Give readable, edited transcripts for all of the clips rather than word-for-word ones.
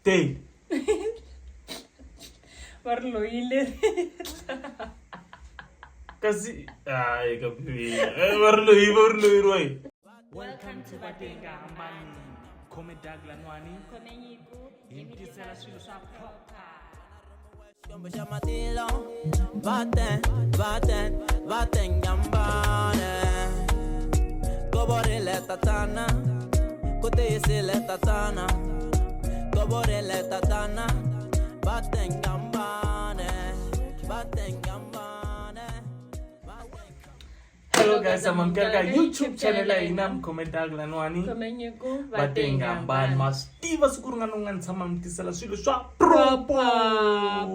Stay. Varloile. Kasi ay kapi. Varloy roy. Welcome to Batenga Ambani. Come Daglanwani. Komenyiku. Imitisela swilo swa proper. Vaten gambane Gobore le tatana Kote se le tatana Gobore le tatana Vaten gambane Hello guys, I'm Mkerka YouTube channel inam Daglanwani. Komenyiku. Batenga Ambani mastiva sukuru nganungan sama mtisela swilo swa proper.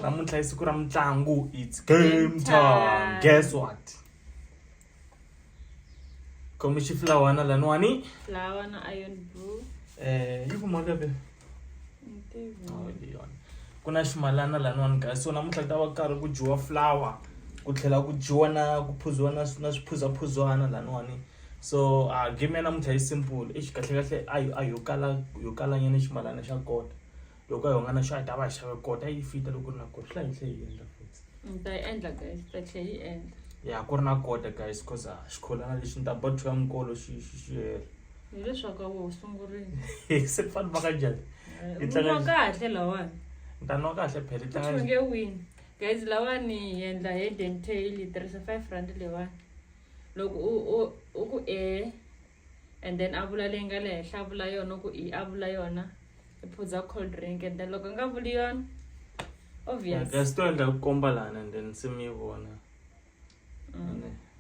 Namuntlha isiku ra mtlangu, it's game time. Guess what? Komi xiflawana lanwani. Flower na iron brew. Yi kumaka be. Kuna ximalana lanwani guys. So namuntlha ta va karhi ku dyiwa flower. Ku tlhela ku dyiwa na ku phuziwa na swiphuzaphuzwana lanwani. So game ya namuntlha yi simple. Kahle ayo kala nyana ximalana xa kota. Loko hi nga na xo ta va xave kota yi fita loko ri na kota swi hlayi yi endla futhi Ta endla guys, ta tlhela yi endla. ya ku ri na kota guys cause xikholana lexi ni ta botho ya nkolo xi hela Hi leswaku wo sungurile. se ku fana va ka njhani Yi kahle lawani. ni ta nwa kahle phela Ku nge win. Guys lawani hi endla head and tail yi tirhisa 5 rand lewani. Loko u ku and then a vula leyi nga le henhla a vula yona ku a vula yona. Phuza cold drink and then loko nga vuli yona obvious guys to endla ku komba lana and then se mi vona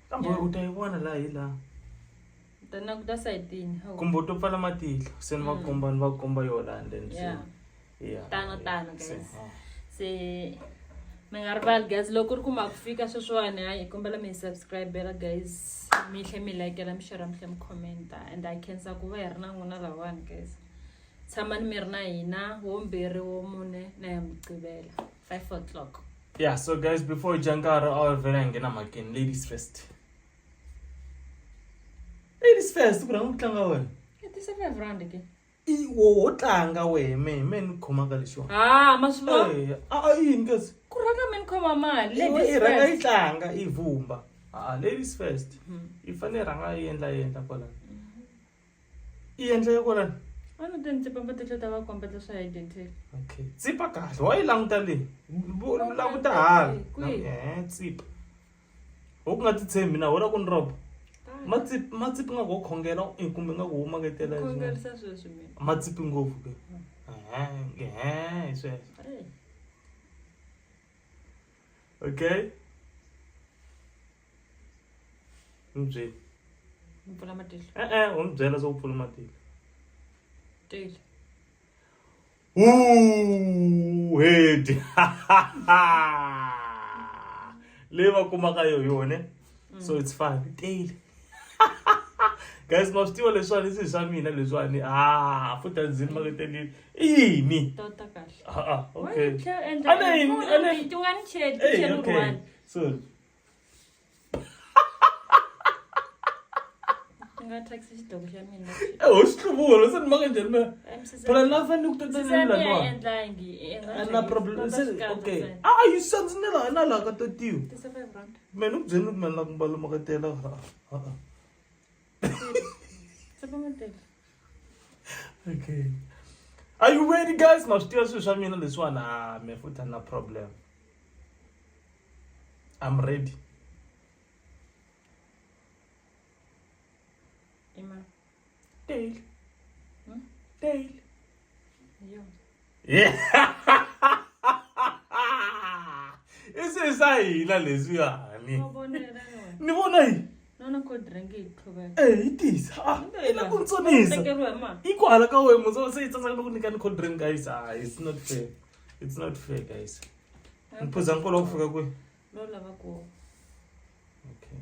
kambe u ta yi vona la hi la tana ku ta side kumbe to pfala matihlo se ni va komba yona and then yeah tano guys se mi nga rivali guys loko ri kuma ku fika sweswiwani hayi kombela mi subscribe guys mi tlhe mi like mi share mi tlhe mi commenta and I can sa ku va hi ri na n'wina lawani guys Tsamani mi ri na hina wo mbirhi wo mune na ya Mugqibela 5 o'clock. Yeah, so guys, before we jump out our very ngena makeni, ladies first. Ladies first, ku ranga tlanga wena. It is 5 rand ke. Wo tlanga we me ni khoma ka lexo. Maswo. Yini guys? Ku ranga mi khoma mali. Ladies ranga yi tlanga i vumba. Ladies first. I fane ranga yi endla kwala. I endla kwala. Ano den tsipa mbatlo ta va kombetla swa identity. Okay. Tsipa kahle. Wa yi languta le. Languta hala. Tsipa. Wo nga titshembi na wona ku ni roba. Matsipi nga go khongela kumbe nga go maketela leswi. Khongelisa sweswi mina. Matsipi ngopfu ke. Sweswo. Okay. Mzwe. Mpfula matihlo. Umbyela so upfula matihlo. Tail. Head. Leva kumaka yone. So it's fine. Tail. Guys, mafitiwa leswani si swa mina leswani. Futhi ndzini maketeli. Yini? Tota kahle. Okay. Tungani chedi. So Nga taxi xidoko xa mina. Xihluvulo se ni maka njhani me? Phela na fanele ku tatana la no. Endlangi. Na problem. Okay. You sons na la ka totiwa. 5 rand. Mena ku byeni ku mena ku mbalo maketela. Tsipa matihlo. Okay. Are you ready guys? Mafitiwa swilo swa mina leswiwana me futhi na problem. I'm ready. Ima. Tail. Tail. Yo. Yeah. Isa hila leswiyani. Ni vona yi. Nona cold drink iqhubeka. It is. Ina ku ntsonisa. Ikwala ka wena muzo se itsatsa ku nika ni cold drink guys. It's not fair. It's not fair guys. Mphuza nkolo kufika kwe. Lo lava ku. Okay.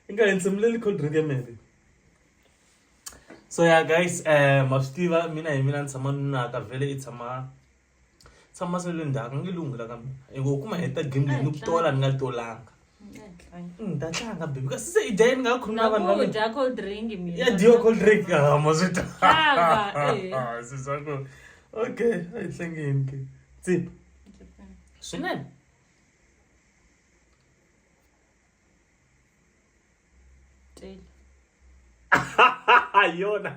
Inga entsimleli cold drink emele. So yeah guys, mafitiwa mina hi mina ni tshama ni naka vele i tshama tshama sele ndaka ngilungela kambe ngokuma heta game leyi ni kutola ni nga tolanga ta tlanga baby kasi se ide ni nga khuluma vanhu va mina cold drink mina ya dio cold drink mazita sisako okay ayi hlangeni ke tsip swinene yona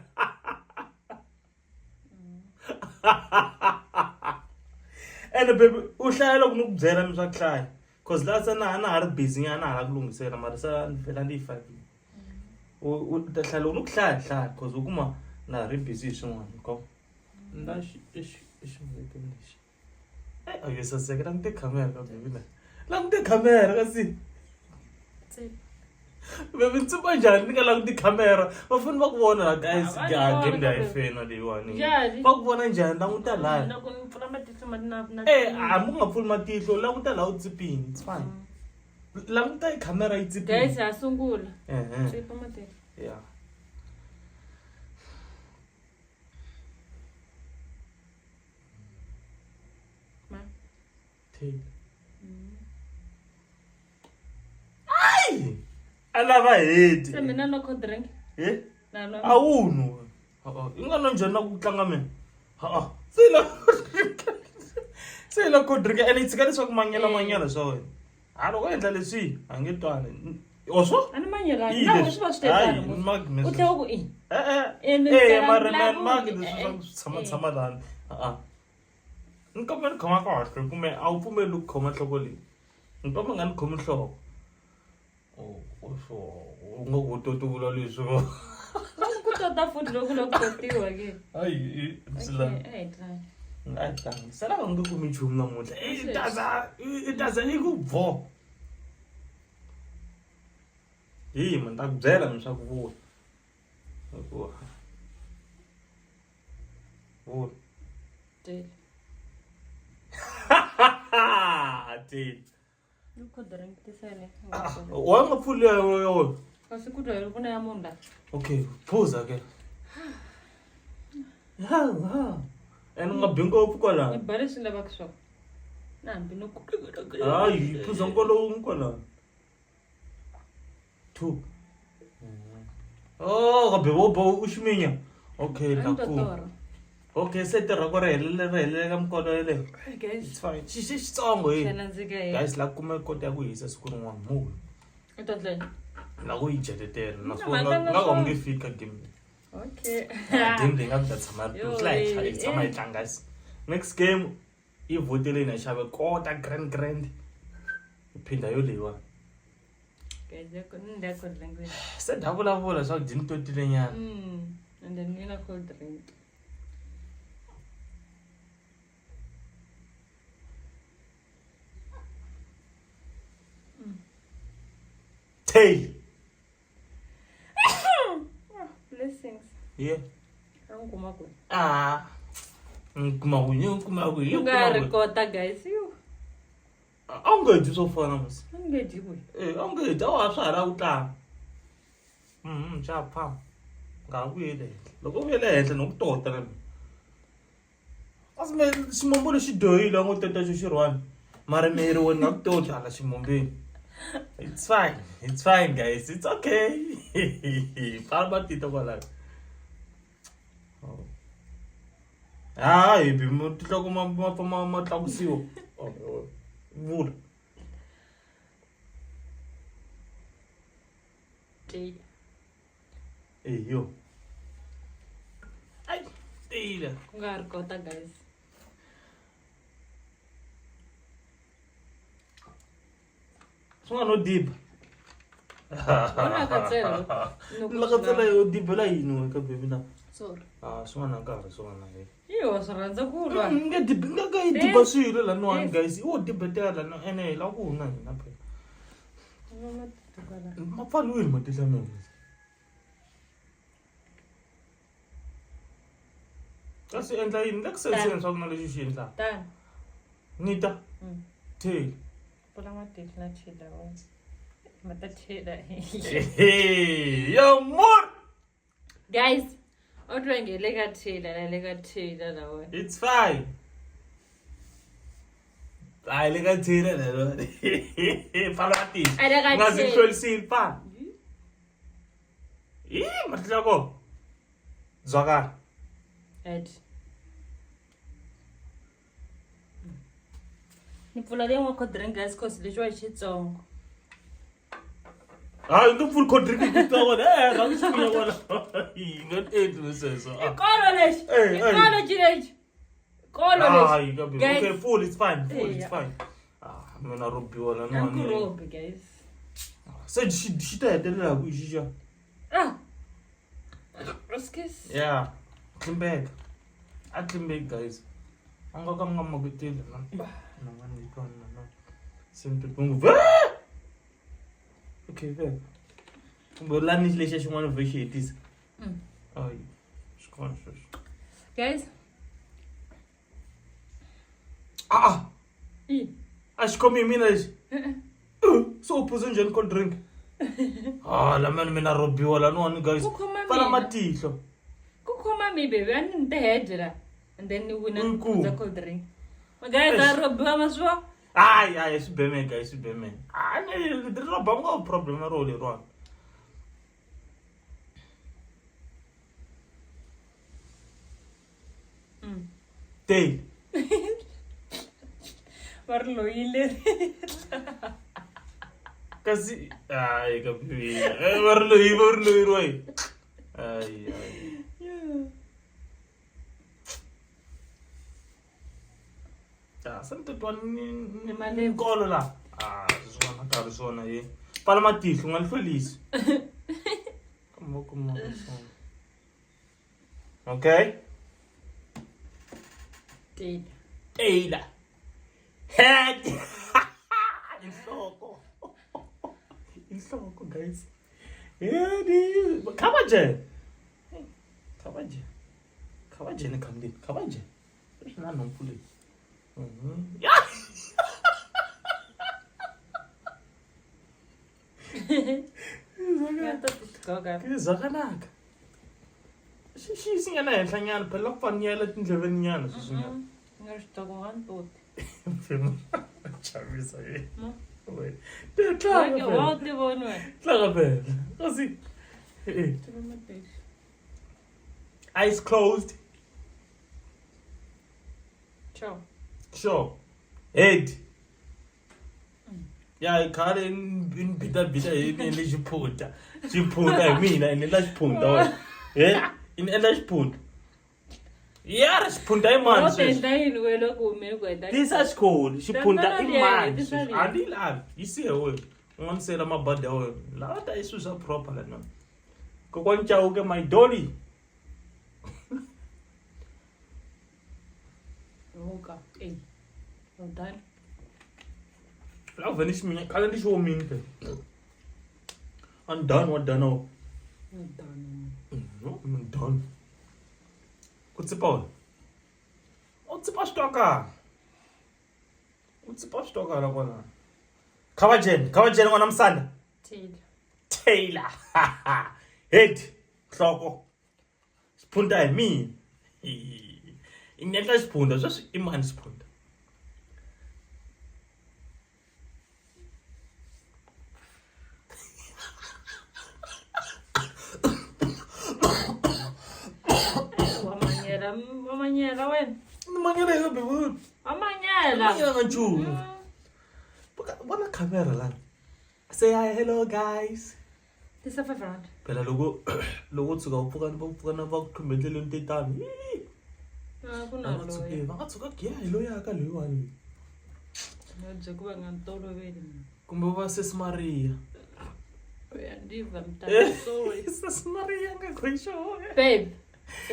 ene baby uhlala kunokubyela mi swa kuhlaya cause la sana ana ha ri busy nyana hala kulungisela mara sa vela ndi 5 u ta hlala unokuhlaya cause ukuma na ri busy swin'wana ko nda ximeke lexi ayo saseka langite camera ka baby na langite camera kasi baby ntsupa njhani ni nga languti camera va fane va ku vona guys game leyi fena leyiwani va ku vona njhani languta laha loko ni pfula matihlo hambi u nga pfuli matihlo languta laha u tsipini it's fine languta hi camera yi tsipini guys ha sungula tsipa matihlo yeah ai alava heti se mina no cold drink awunu i nga no njhani na ku tlanga mina se la cold drink ene tshika leswaku manyela swa wena loko endla leswi a nge twani oswo ani manyela na swi va swi tekana u tlhela ku mara magi leswi tshama lani ni kombela ni khoma kahle kumbe a wu pfumeli ku khoma nhloko leyi ni kombela nga ni khomi nhloko u nga ku to vula leswi ku tota futhi loko loko kotiwa ke hayi sala va nge kumi nchumu namuntlha i taza yi ku vo hi mani ta ku byela mi swa ku vula wa nga pfuli yo kasi ku dwa ku na ya munhu la okay phuza ke ene nga bingo kwala ni bale swi lavaka swo nambi no hayi phuza nkolo kwala 2 gabe bo u ximinya okay laku okay se tirha ku helele ka mkono le it's fine xitsongo guys la kuma kota ku hisa siku rin'wana mu la ku yi jetetela naswona nga ku nge fika game okay game leyi nga ta tshama yi tshama yi tlanga guys next game i votele na xave kota grand iphinda yo leyiwa se da vulavula swa ku dini totile nyana and then nina cold drink hey blessings yeah anguma ku kuma ku you ga recorda guys you angedi so fana mas angedi ku angedi wa swa hala ku tlanga cha pha nga ku yele loko u yele henhla no ku tota na asime ximombo lexi dohile ngo teta xo xirwani mara miri wena ku tota hala ximombeni it's fine guys it's okay palma tita kwala hivi mutloko ma tlakusiwa vula yo ai tila ku nga ri kota guys swin'wana no diba wona ka tsela la ka tsela yo dibela yini ka baby na sorry swin'wana nkarhi swin'wana iyo swi rhandza ku lwa nga ka yi diba swilo laniwani guys wo dibetela lani ene la ku na hina phela ma pfaliwile matihlo mina kasi endla yini la ku senseni swa ku na lexi xi endlaka tani nita theli pfula matihlo na chela mata chela yo more guys odwenge le ka chela lawa it's fine Hayi lekathina lelo. Fala mati. Alekathina. Ngazihlolisile fa. Mahloko. Zwakala. Ed. Ni pfula leyi n'wa cold drink guys cause lexi wa hi Xitsongo. Hayi nto full cold drink ku wona. Rhanga xikuya wona. Nga endli sweswo. Ikolo lexi. Ikolo lexi. Ikolo lexi. Okay, full it's fine. Full it's fine. Mina robiwa la I'm robi guys. Se xi ta hetelela ku xixa. Roskis. Yeah. Klimbek. A Klimbek guys. Anga ka ngama kutile man. Nanga ni kona no. Simple pungu. Okay, ve. Bolani lexi xin'wana version itis. Ay. Conscious. Guys. A xi khomi mina lexi. So uphuze njhani cold drink? La man mina robiwa la no guys. Fala matihlo. Kukhoma mi baby, ani nte hedra. And then you win a cold drink. Guys, I robiwa maswa. Ay, sibeme guys, sibeme. Ani roba ngo problem na role ro. Tay. Varloile. Kasi ay kapi. Varloi roi. Ay. Sante twan ni male nkolo la. Sona ka sona ye. Pala matihlo ngalihlolisi. Kuma. Okay? Eila. Head. Inhloko guys. Yedi. Khabaje. Khabaje ne kamdi. Khabaje. Na nomphule. Zakanaka. Xi singena henhla nyana phela ku faniyela tindleveni nyana sweswinyana. Nga swi twa ku nga ni toti. Chavisa ye. Wait. Tlanga Wa ti vona wena. phela. Kasi. Eyes closed. Ciao. Sure. Head. Yeah, khale in bita yini le xiphunta. Xiphunta hi mina ene la xiphunta wena. In ela xiphunta. Yeah, xiphunta hi mani sweswi. Tenda yini wena ku humeni ku heta. This is cool. Xiphunta i mani. This Ali la. Yisiye wena. Unganisela mabada wena. La ta isusa proper la no. Kokwani chauke my dolly. Okay. Hey. Well done. La venish me. Kala ndi show me. I'm done. What done now? Well done. No, I'm done. Kutsipa. Utsipa stoka. Utsipa stoka la kona. Khabajen ngwana msana. Taylor. Head. Hloko. Siphunda hi mina. Inetla siphunda sweswi I mani siphunda. Amanyela wena. Manyela yo bebo. Amanyela ngachu. Bona camera la. Say hi, hello guys. This is $5. Phela loko tsuka upfukana va kukhumbetlele ntetani. Kunalo loya. Vangatsuka giya hi loya ka loyiwani. Nje kuba ngantoloveli. Kumbe va Sis Maria. Uyandiva mntana sorry. Sis Maria ngakhoisho. Babe.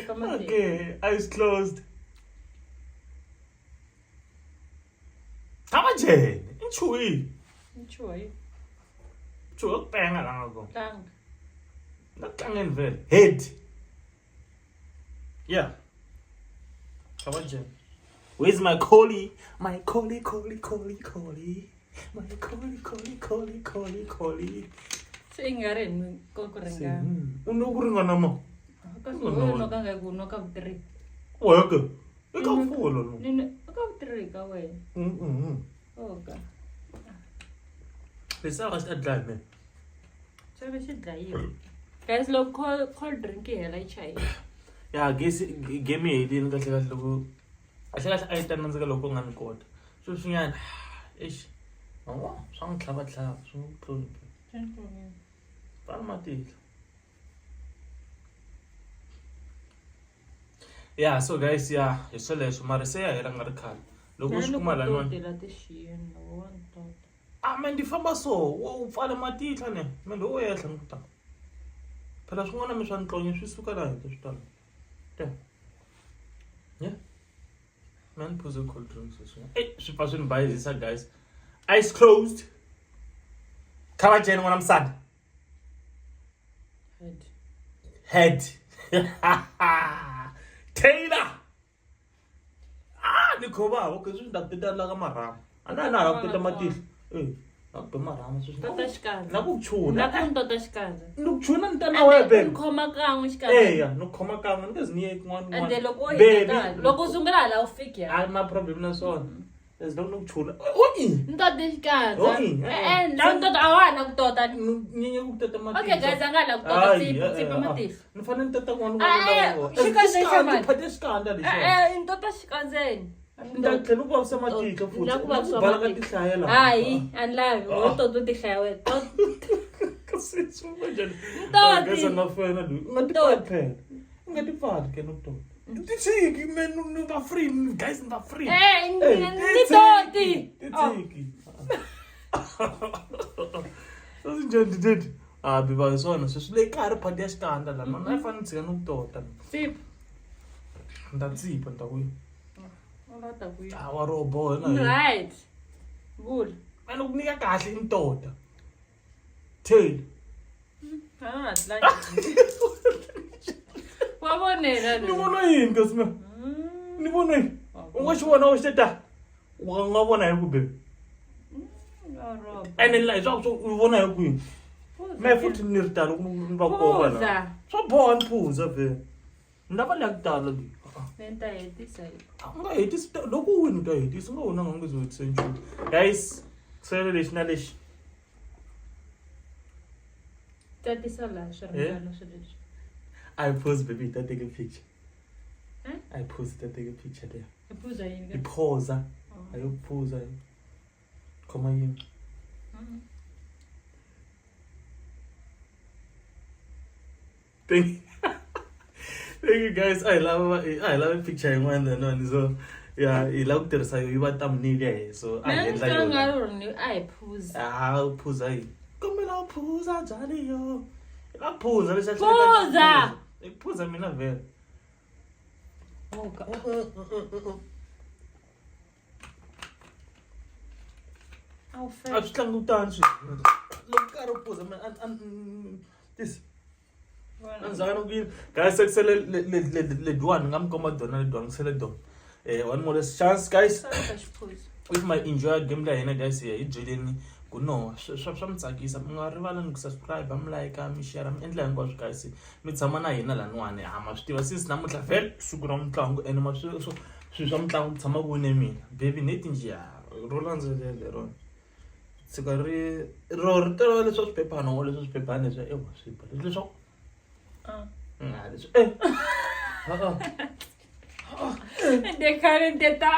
Okay, eyes closed. Khabajen, inchuyi. Inchuyi. Chuo penga la ngako. Tanga. Natlangeni vele. Head. Yeah. Khabajen. Where's my collie? My collie. My collie. Singaren ko kurenga. Unokuringa nama. Kasi no kanga kuno ka 3. Weka. Eka fulo no. Nini ka 3 ka we. Okay. Lesa ga sta dlala man. Sabe xi dlayiwa. Guys, loko cold drink hela yi chayi. Ya game helini kahle loko kahle a yi ta nandzika loko nga ni kota. Sweswinyana eish. Swa n'wi tlhava swi n'wi pfuna. Pfala matihlo. Yeah, so guys, yeah, hi sweleswo mara se ya hela nga ri khale. Loko u swi kuma laniwani. Man ndi famba so, u pfala matihlo ne. Man lo ehla ni ku ta. Phela swin'wana mi swa ntlonye swi suka laha henhla swi tala. Yeah. Man phuza cold drinks sweswinyana. Swi pfa swi ni bayizisa guys. Eyes closed. Cover Jane when I'm sad. Head. Taylor. Nikhoba okay swi ndakuteta la ka marhama. Ana la kuteta matihlo. Nakube marhama swi. Tota xikandza. Nakuchuna. Nakuntota xikandza. Nikuchuna ntana wa bebe. Khoma kan'we xikandza. Nikhoma kan'we ningaziniye kun'wana. Ande loko usungula la ufika. A na problem na swona. There's no nikuchuna. Ntota xikandza. Na ntota awana kutota. Nyenye kuteta matihlo. Okay guys, angala kutota tsipa matihlo. Ni fanele nteta n'wana. Xikandza xa mali. Phate xikandza lexi. Ntota xikandzeni. Ndakutlela ku vavisa matihlo futhi. Bala ka tihlaya la. Hayi, anlavi. Toto tihlaya wena. Kasi swin'wana. Ntoti. Guys angafena lo. Ungatipfali phela. Ungatipfali ke nokutota. Titsiki man ni va free guys ni va free. Ni toti. Titsiki. Sosinjani did. Biba swona sweswi le karhi phate ya xikandza la. Mana yi fanele tsika nokutota. Sip. Ndatsipa ntakuyi. Olata kuyi. Wa robo na. Right. Good. Manje ukunika kahle intoda. Tail. Wabonela lo. Ni vona yini kasima? Ni vona yini? Unga xi vona u xita. U nga vona hi ku bebe. Ene la swa u vona hi ku. Me futhi ni ritalo ku va kova la. Swa boha mphuza ve. Ndava la kutala li. Venta hetisa yi. Nga hetisa loko u wini u ta hetisa nga wona nga ngezohetisa nchumu. Guys, kusele lexi na lexi. Tatisa la swiringana swi leswi. I pause baby, don't take a picture. I pause, don't take a picture there. Iphuza yini You pause, I pause. Come on. Thank you guys. I love a picture in one and one. So yeah, I love to say you want thumbnail. So I like you. I pause. Pause. Come on, pause. Jali yo. La pause. Pause. Pause mina vele. Okay. Aw fe. A swi tlanga utani swi. Loko karhi pause man this. Anzana ku guys sekusele le duan ngamkomba dona le duan kusele dona. One more chance guys. If my enjoy game la hina guys hi byeleni ku no swa mitsakisa mi nga rivalani ku subscribe mi like mi share mi endla hinkwaswo guys mi tshama na hina laniwani ma swi tiva since namuntlha vele siku ra mitlangu ene ma swi swa mitlangu tshama ku ne mina baby neti njiya ro landzelele rona tsika ri tolo leswo swiphephana o leswo swiphephana leswo ewa swipa leswo leswo De current data.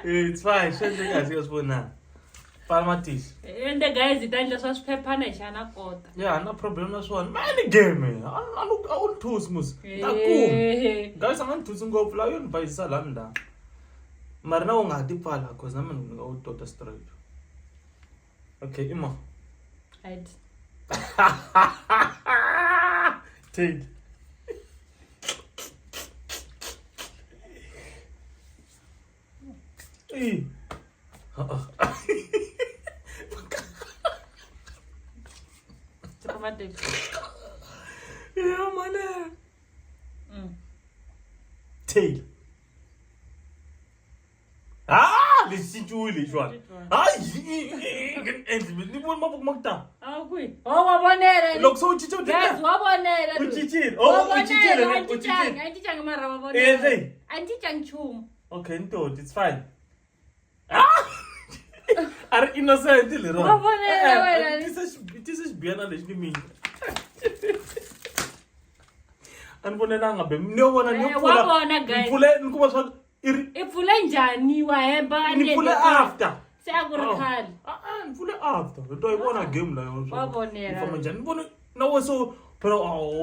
It's fine. Shut the guys, just for now. Palmatis. And the guys, it ain't just pepper shana kota. Yeah, no problem. That's one. Man, game. I look out too smooth. Guys, I'm going to go fly on by Salanda. Marna won't deep pala because I'm going to go to the street. Okay, Emma. I'd. Ted. Hey. Yeah, man. Tail. Listen to this one. And you want my book Makta. Oh, we. Oh, I want it. Look so chicho. Yes, what one it? Chichi. Oh, chichi. Anti-chang, Mara. Anti-chang chum. Okay, Ntoti, it's fine. Are innocent lero. Wa vonela wena. Tisa xibiyana lexi ni mina. A ni vonelanga be ni yo vona ni Wa vona, guys. ni kuma swa I pfule njhani wa hemba ni pfule after. Se a ku ri khale. Ni pfule after. Lento yi vona game la yo. Wa vonela. Famba njhani? Ni vona na weso pero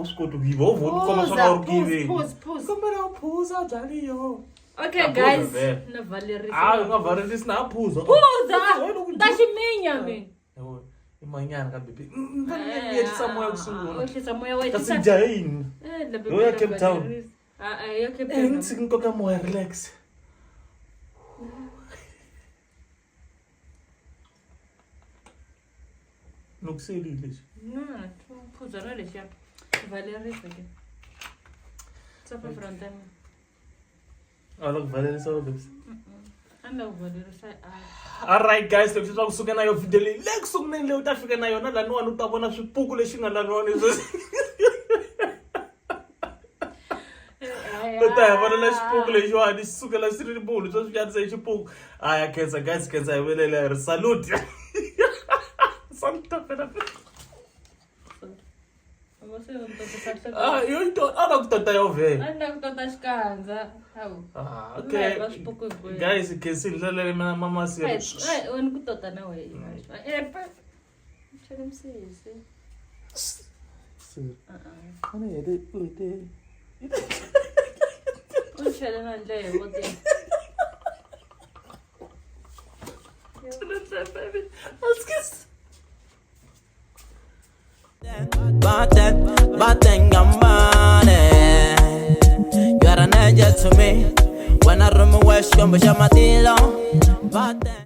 swi koti ku yiva vona kuma swa nga ri kiveni. Pause. Kombela phuza njhani yo. Okay guys, na valerisa. Nga valerisa na phuza. Phuza. Ta ximinya mi. Yabo. Imanyana ka bebe. Ni yetisa moya kusungula. Uhlisa moya wa Kasi jahini. Yo ya Cape Town. Ya Cape Eh, Town. ngitsi nkoka moya relax. Nokuseli lexi. Na, phuza ra lexiya. Valerisa ke. Tsapa front time. Ala kuvalerisa bebes. Anda valerisa. Alright guys, loko swi kusuka na yo video leyi le kusunguleni leyi u ta fika na yona laniwani u ta vona swipuku lexi nga laniwani u ta hi vonela xipuku lexiwani xi sukela xi ri munhu swo swi xanisa hi xipuku aya khensa guys khensa hi velele hi ri salute yo a na ku tota yo vhela Anda ku tota xikandza. Hawu. okay guys khensile ndlela leyi mina mama siri Wena ku tota na wena. Chela msisi. ana yede ute U chela na ndleve wote. Baten gambane. You are an angel to me. When I run my west, you're my matilo. Baten.